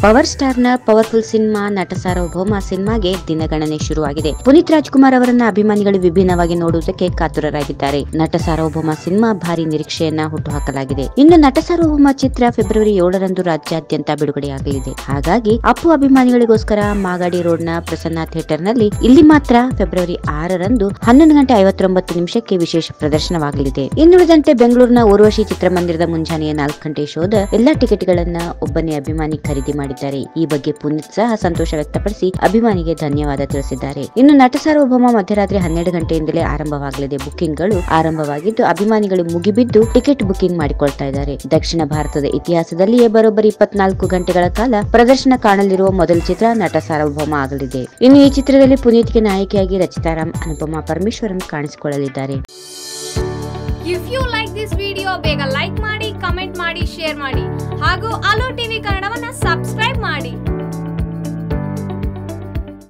Power star ನ powerful cinema ನಟ ಸಾರ್ವಭೌಮ ಸಿನಿಮಾಗೆ ದಿನಗಣನೆ ಶುರುವಾಗಿದೆ. ಪುನೀತ್ ರಾಜ್ಕುಮಾರ್ ಅವರನ್ನ ಅಭಿಮಾನಿಗಳು ವಿಭಿನ್ನವಾಗಿ ನೋಡುವುದಕ್ಕೆ ಕಾತುರರಾಗಿದ್ದಾರೆ. ನಟ ಸಾರ್ವಭೌಮ ಸಿನಿಮಾ ಭಾರಿ ನಿರೀಕ್ಷೆಯನ್ನ ಹುಟ್ಟುಹಾಕಲಾಗಿದೆ. ಇನ್ನು ನಟ ಸಾರ್ವಭೌಮ ಚಿತ್ರ ಫೆಬ್ರವರಿ 7ರಂದು ರಾಜ್ಯಾದ್ಯಂತ ಬಿಡುಗಡೆಯಾಗಲಿದೆ. ಹಾಗಾಗಿ ಅಪ್ಪು ಅಭಿಮಾನಿಗಳಿಗೋಸ್ಕರ ಮಾಗಡಿ ರೋಡ್ನ ಪ್ರಸನ್ನ ಥಿಯೇಟರ್ ನಲ್ಲಿ ಇಲ್ಲಿ ಮಾತ್ರ ಫೆಬ್ರವರಿ 6ರಂದು 11:59 ವಿಶೇಷ ಪ್ರದರ್ಶನವಾಗಲಿದೆ. ಇನ್ನುಳಿದಂತೆ ಬೆಂಗಳೂರಿನ ಊರ್ವಶಿ ಚಿತ್ರಮಂದಿರದ ಮುಂಜಾನೆಯ 4 ಗಂಟೆ ಶೋದ ಎಲ್ಲಾ ಟಿಕೆಟ್ಗಳನ್ನ ಒಬ್ಬನೇ ಅಭಿಮಾನಿ ಖರೀದಿ ಮಾಡಿದ್ದಾರೆ. ಈ ಬಗ್ಗೆ ಪುನೀತ್ ಸಹ ಸಂತೋಷ ವ್ಯಕ್ತಪಡಿಸಿ ಅಭಿಮಾನಿಗೆ ಧನ್ಯವಾದ ತಿಳಿಸಿದ್ದಾರೆ. ಇನ್ನು ನಟ ಸಾರ್ವಭೌಮ ಮಧ್ಯರಾತ್ರಿ 12 ಗಂಟೆಯಿಂದಲೇ ಆರಂಭವಾಗಲಿದೆ. ಬುಕಿಂಗ್ಗಳು ಆರಂಭವಾಗಿದ್ದು ಅಭಿಮಾನಿಗಳು ಮುಗಿಬಿದ್ದು ಟಿಕೆಟ್ ಬುಕಿಂಗ್ ಮಾಡಿಕೊಳ್ತಾ ಇದ್ದಾರೆ. ದಕ್ಷಿಣ ಭಾರತದ ಇತಿಹಾಸದಲ್ಲಿಯೇ ಬರೋಬ್ಬರಿ 24 ಗಂಟೆಗಳ ಕಾಲ ಪ್ರದರ್ಶನ ಕಾಣಲಿರುವ ಮೊದಲ ಚಿತ್ರ ನಟ ಸಾರ್ವಭೌಮ ಆಗಲಿದೆ. ಇನ್ನು ಈ ಚಿತ್ರದಲ್ಲಿ ಪುನೀತ್ಗೆ ನಾಯಕಿಯಾಗಿ ರಚಿತಾರಾಮ್, ಅನುಪಮಾ ಪರಮೇಶ್ವರನ್ ಕಾಣಿಸಿಕೊಳ್ಳಲಿದ್ದಾರೆ. If you like this video ಬೇಗ ಲೈಕ್ ಮಾಡಿ, ಕಮೆಂಟ್ ಮಾಡಿ, ಶೇರ್ ಮಾಡಿ ಹಾಗೂ ಅಲೋ ಟಿವಿ ಕನ್ನಡವನ್ನ ಸಬ್ಸ್ಕ್ರೈಬ್